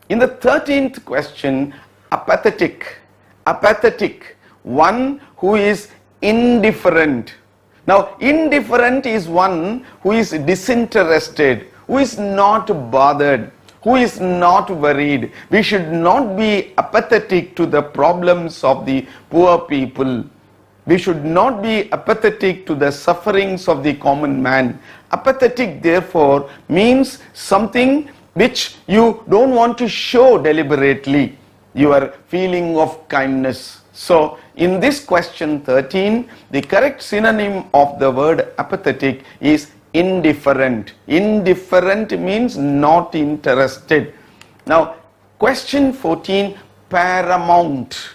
In the 13th question, apathetic. Apathetic, one who is indifferent. Now, indifferent is one who is disinterested, who is not bothered, who is not worried. We should not be apathetic to the problems of the poor people. We should not be apathetic to the sufferings of the common man. Apathetic, therefore, means something which you don't want to show deliberately, your feeling of kindness. So, in this question 13, the correct synonym of the word apathetic is indifferent. Indifferent means not interested. Now, question 14, paramount.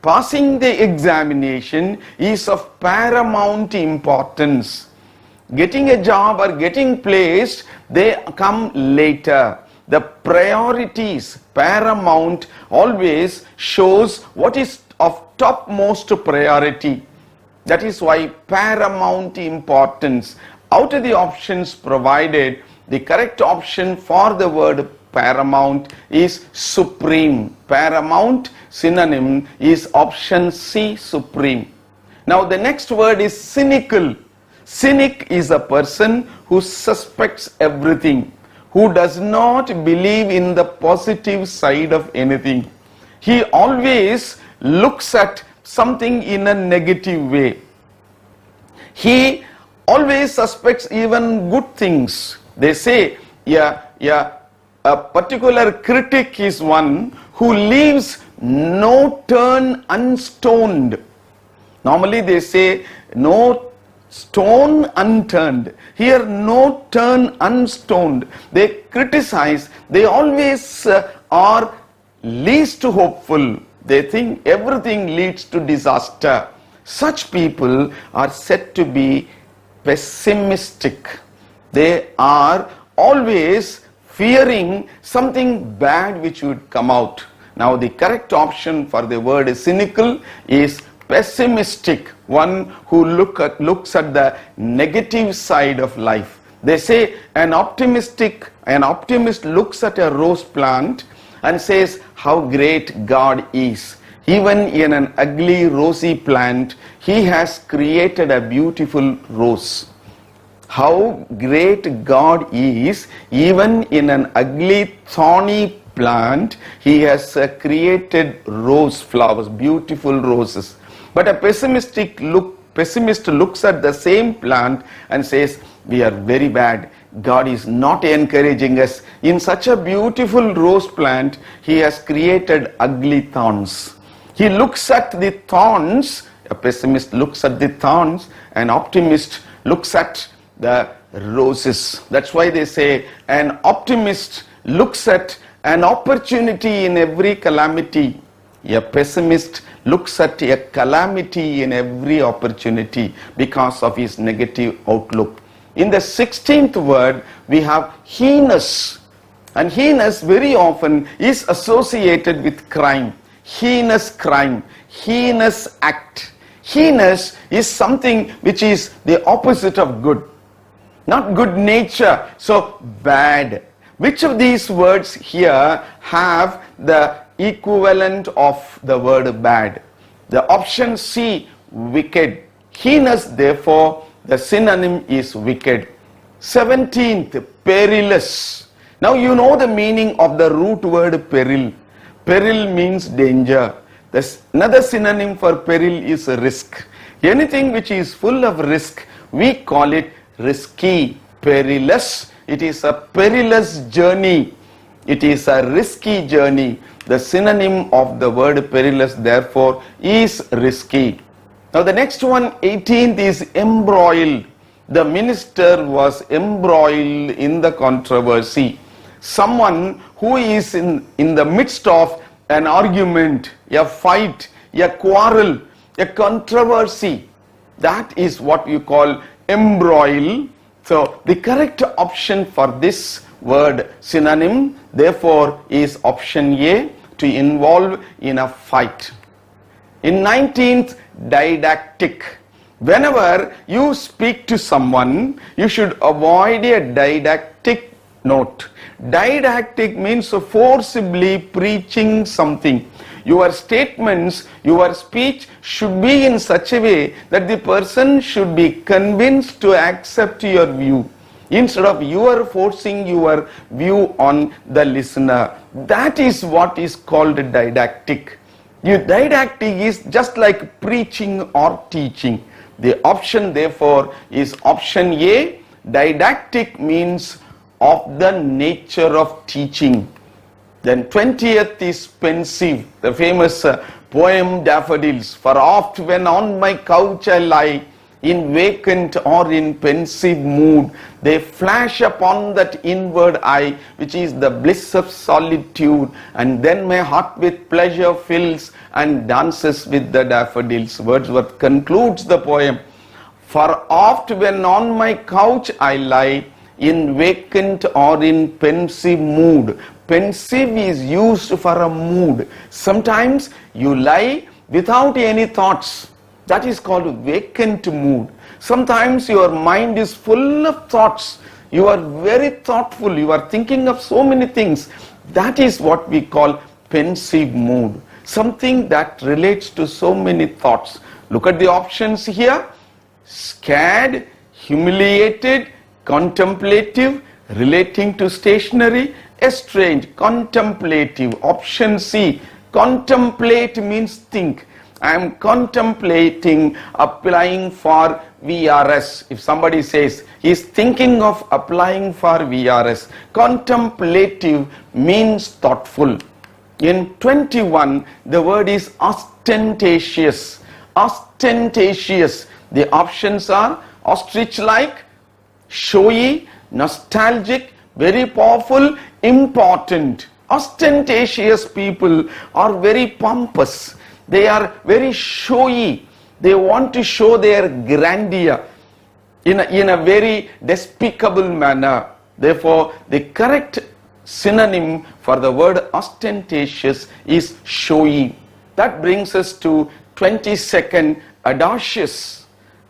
Passing the examination is of paramount importance. Getting a job or getting placed, they come later. The priorities, paramount, always shows what is of topmost priority. That is why paramount importance. Out of the options provided, the correct option for the word paramount is supreme. Paramount synonym is option C, supreme. Now the next word is cynical. Cynic is a person who suspects everything, who does not believe in the positive side of anything. He always looks at something in a negative way. He always suspects even good things. They say, a particular critic is one who leaves no turn unstoned. Normally they say no stone unturned. Here no turn unstoned. They criticize. They always are least hopeful. They think everything leads to disaster. Such people are said to be pessimistic. They are always fearing something bad which would come out. Now the correct option for the word cynical is pessimistic, one who looks at the negative side of life. They say an optimist looks at a rose plant and says how great God is. Even in an ugly rosy plant, He has created a beautiful rose. How great God is, even in an ugly thorny plant, He has created rose flowers, beautiful roses. But a pessimist looks at the same plant and says, we are very bad. God is not encouraging us. In such a beautiful rose plant, He has created ugly thorns. He looks at the thorns. A pessimist looks at the thorns. An optimist looks at the roses. That's why they say an optimist looks at an opportunity in every calamity. A pessimist looks at a calamity in every opportunity because of his negative outlook. In the 16th word, we have heinous. And heinous very often is associated with crime. Heinous crime, heinous act. Heinous is something which is the opposite of good. Not good nature, so bad. Which of these words here have the equivalent of the word bad? The option C, wicked. Heinous, therefore, the synonym is wicked. 17th, perilous. Now you know the meaning of the root word peril. Peril means danger. Another synonym for peril is risk. Anything which is full of risk, we call it risky. Perilous, it is a perilous journey. It is a risky journey. The synonym of the word perilous, therefore, is risky. Now the next one, 18th, is embroiled. The minister was embroiled in the controversy. Someone who is in the midst of an argument, a fight, a quarrel, a controversy. That is what you call embroil. So the correct option for this word synonym, therefore, is option A, to involve in a fight. In 19th, didactic. Whenever you speak to someone, you should avoid a didactic note. Didactic means forcibly preaching something. Your statements, your speech should be in such a way that the person should be convinced to accept your view, instead of you are forcing your view on the listener. That is what is called didactic. Didactic is just like preaching or teaching. The option therefore is option A. Didactic means of the nature of teaching. Then 20th is pensive, the famous poem Daffodils. For oft when on my couch I lie, in vacant or in pensive mood, they flash upon that inward eye, which is the bliss of solitude, and then my heart with pleasure fills and dances with the daffodils. Wordsworth concludes the poem. For oft when on my couch I lie, in vacant or in pensive mood. Pensive is used for a mood. Sometimes you lie without any thoughts. That is called vacant mood. Sometimes your mind is full of thoughts. You are very thoughtful. You are thinking of so many things. That is what we call pensive mood. Something that relates to so many thoughts. Look at the options here. Scared, humiliated, contemplative, relating to stationery, estranged, contemplative. Option C. Contemplate means think. I am contemplating applying for VRS. If somebody says he is thinking of applying for VRS, contemplative means thoughtful. In 21, the word is ostentatious. Ostentatious. The options are ostrich-like, showy, nostalgic, very powerful, important. Ostentatious people are very pompous. They are very showy. They want to show their grandeur in a very despicable manner. Therefore, the correct synonym for the word ostentatious is showy. That brings us to 22nd, audacious.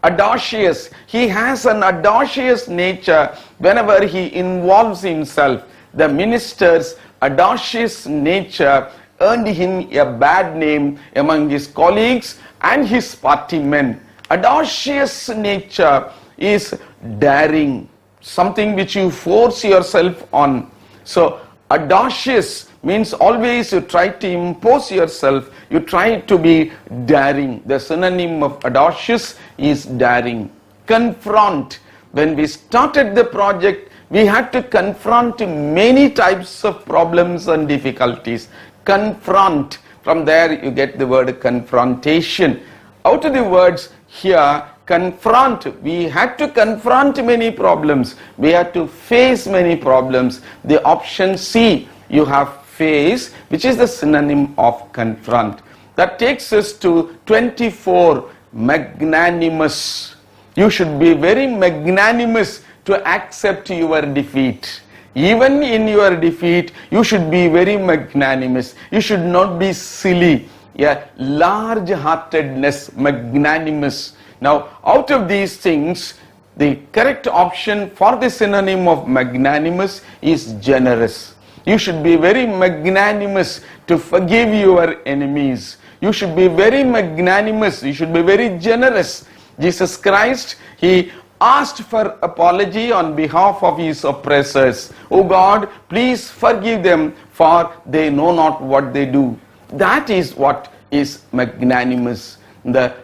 Audacious. He has an audacious nature whenever he involves himself. The minister's audacious nature earned him a bad name among his colleagues and his party men. Audacious nature is daring, something which you force yourself on. So audacious means always you try to impose yourself, you try to be daring. The synonym of audacious is daring. Confront. When we started the project, we had to confront many types of problems and difficulties. Confront. From there you get the word confrontation. Out of the words here, confront. We had to confront many problems. We had to face many problems. The option C, you have face, which is the synonym of confront. That takes us to 24, magnanimous. You should be very magnanimous to accept your defeat. Even in your defeat, you should be very magnanimous. You should not be silly. Yeah, large-heartedness, magnanimous. Now, out of these things, the correct option for the synonym of magnanimous is generous. You should be very magnanimous to forgive your enemies. You should be very magnanimous. You should be very generous. Jesus Christ, he asked for apology on behalf of his oppressors. Oh God, please forgive them, for they know not what they do. That is what is magnanimous. The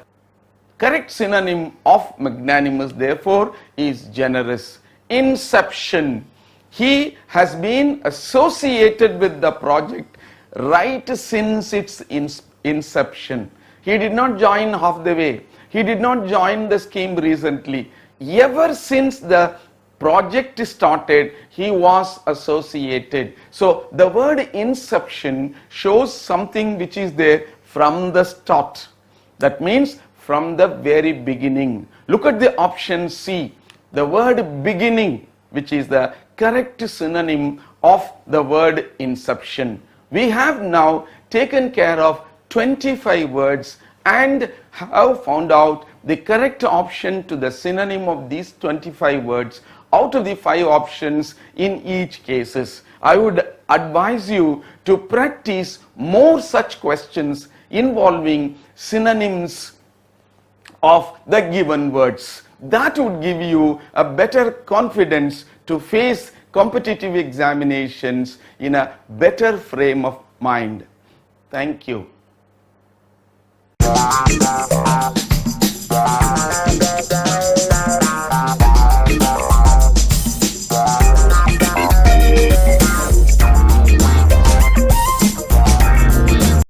correct synonym of magnanimous, therefore, is generous. Inception. He has been associated with the project right since its inception. He did not join half the way. He did not join the scheme recently. Ever since the project started, he was associated. So the word inception shows something which is there from the start. That means from the very beginning. Look at the option C. The word beginning, which is the correct synonym of the word inception. We have now taken care of 25 words and have found out the correct option to the synonym of these 25 words. out of the 5 options in each cases. I would advise you to practice more such questions involving synonyms of the given words. That would give you a better confidence to face competitive examinations in a better frame of mind. Thank you.